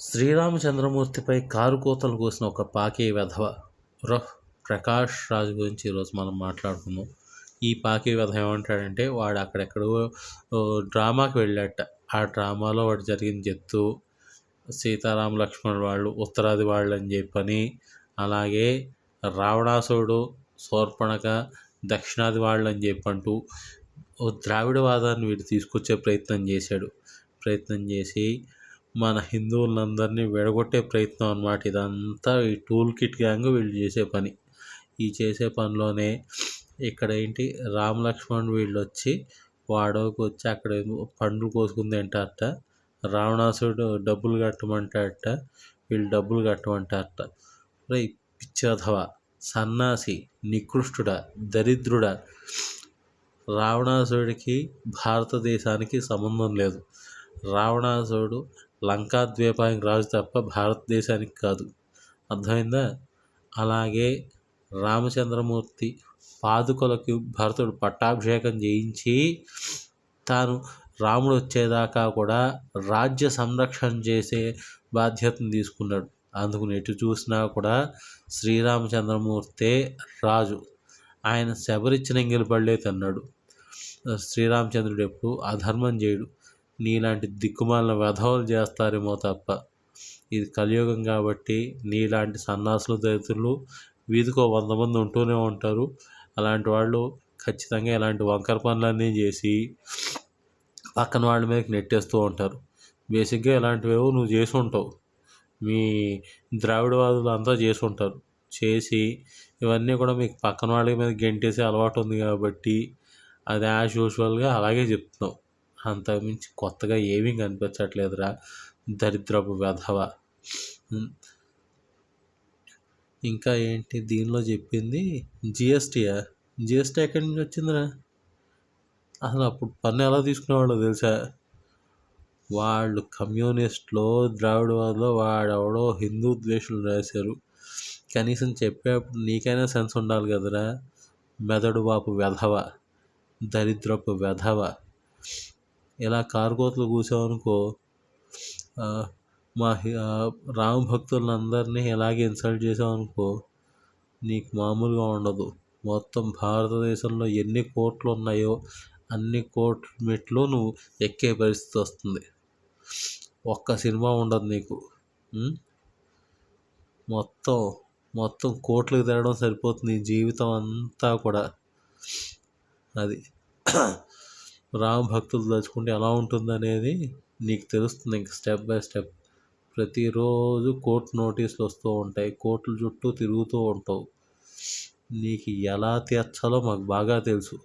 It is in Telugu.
శ్రీరామచంద్రమూర్తిపై కారు కూతలు కూసిన ఒక పాకే వెధవ ప్రకాష్ రాజ్ గురించి ఈరోజు మనం మాట్లాడుకుందాం. ఈ పాకే వెధవ ఏమంటాడంటే వాడు అక్కడెక్కడో డ్రామాకి వెళ్ళాట. ఆ డ్రామాలో వాడు జరిగింది చెప్తూ సీతారామ లక్ష్మణ్ వాళ్ళు ఉత్తరాది వాళ్ళు అని చెప్పని, అలాగే రావణాసురుడు శూర్పణఖ దక్షిణాది వాళ్ళు అని చెప్పంటూ ద్రావిడవాదాన్ని వీడు తీసుకొచ్చే ప్రయత్నం చేసి మన హిందువులందరినీ విడగొట్టే ప్రయత్నం అన్నమాట. ఇదంతా ఈ టూల్ కిట్ గ్యాంగ్ వీళ్ళు చేసే పని. ఈ చేసే పనిలోనే ఇక్కడ ఏంటి రామలక్ష్మణ్ వీళ్ళు వచ్చి వాడోకి వచ్చి అక్కడ పండ్లు కోసుకుని తింటారట. రావణాసురుడు డబ్బులు కట్టమంటాడట, వీళ్ళు డబ్బులు కట్టమంటారట. రే పిచ్చధవ, సన్నాసి, నికృష్టుడా, దరిద్రుడా, రావణాసురుడికి భారతదేశానికి సంబంధం లేదు. రావణాసురుడు లంకాద్వీపానికి రాజు తప్ప భారతదేశానికి కాదు, అర్థమైందా? అలాగే రామచంద్రమూర్తి పాదుకలకు భరతుడు పట్టాభిషేకం చేయించి తాను రాముడు వచ్చేదాకా కూడా రాజ్య సంరక్షణ చేసే బాధ్యతను తీసుకున్నాడు. అందుకు ఎటు చూసినా కూడా శ్రీరామచంద్రమూర్తే రాజు. ఆయన శబరిచ్చిన ఎంగిలి పళ్ళే తిన్నాడు. శ్రీరామచంద్రుడు ఎప్పుడు అధర్మం చేయడు. నీలాంటి దిక్కుమాలిన వెధవలు చేస్తారేమో తప్ప. ఇది కలియుగం కాబట్టి నీలాంటి సన్నాసులు దరిద్రులు వీధికో 100 మంది ఉంటూనే ఉంటారు. అలాంటి వాళ్ళు ఖచ్చితంగా ఇలాంటి వంకర పనులన్నీ చేసి పక్కన వాళ్ళ మీదకి నెట్టేస్తూ ఉంటారు. బేసిక్గా ఇలాంటివేవో నువ్వు చేసి ఉంటావు, మీ ద్రావిడవాదులు అంతా చేసి ఉంటారు. చేసి ఇవన్నీ కూడా మీకు పక్కన వాళ్ళ మీద గెంటేసే అలవాటు ఉంది కాబట్టి అది యాజ్ యూజువల్గా అలాగే చెప్తున్నావు. అంతకుమించి కొత్తగా ఏమీ కనిపించట్లేదురా దరిద్రపు వెధవ. ఇంకా ఏంటి దీనిలో చెప్పింది? జిఎస్టీయా? జిఎస్టీ ఎక్కడి నుంచి వచ్చిందిరా? అసలు అప్పుడు పన్ను ఎలా తీసుకునేవాళ్ళో తెలుసా? వాళ్ళు కమ్యూనిస్ట్లో ద్రావిడవాదులో వాడెవడో హిందూ ద్వేషులు రాశారు. కనీసం చెప్పేప్పుడు నీకైనా సెన్స్ ఉండాలి కదరా మెదడు బాపు వెధవ, దరిద్రపు వెధవ. ఇలా కారుకోతలు కూసావనుకో మా రామ భక్తులందరినీ ఇలాగే ఇన్సల్ట్ చేసావనుకో నీకు మామూలుగా ఉండదు. మొత్తం భారతదేశంలో ఎన్ని కోట్లు ఉన్నాయో అన్ని కోట్ల మెట్లు నువ్వు ఎక్కే పరిస్థితి వస్తుంది. ఒక్క సినిమా ఉండదు నీకు. మొత్తం కోట్లకు తిరగడం సరిపోతుంది జీవితం అంతా కూడా. అది రామ భక్తులు తలుచుకుంటే ఎలా ఉంటుందనేది నీకు తెలుస్తుంది. ఇంక స్టెప్ బై స్టెప్ ప్రతిరోజు కోర్టు నోటీసులు వస్తూ ఉంటాయి, కోర్టుల చుట్టూ తిరుగుతూ ఉంటావు. నీకు ఎలా తీర్చాలో మాకు బాగా తెలుసు.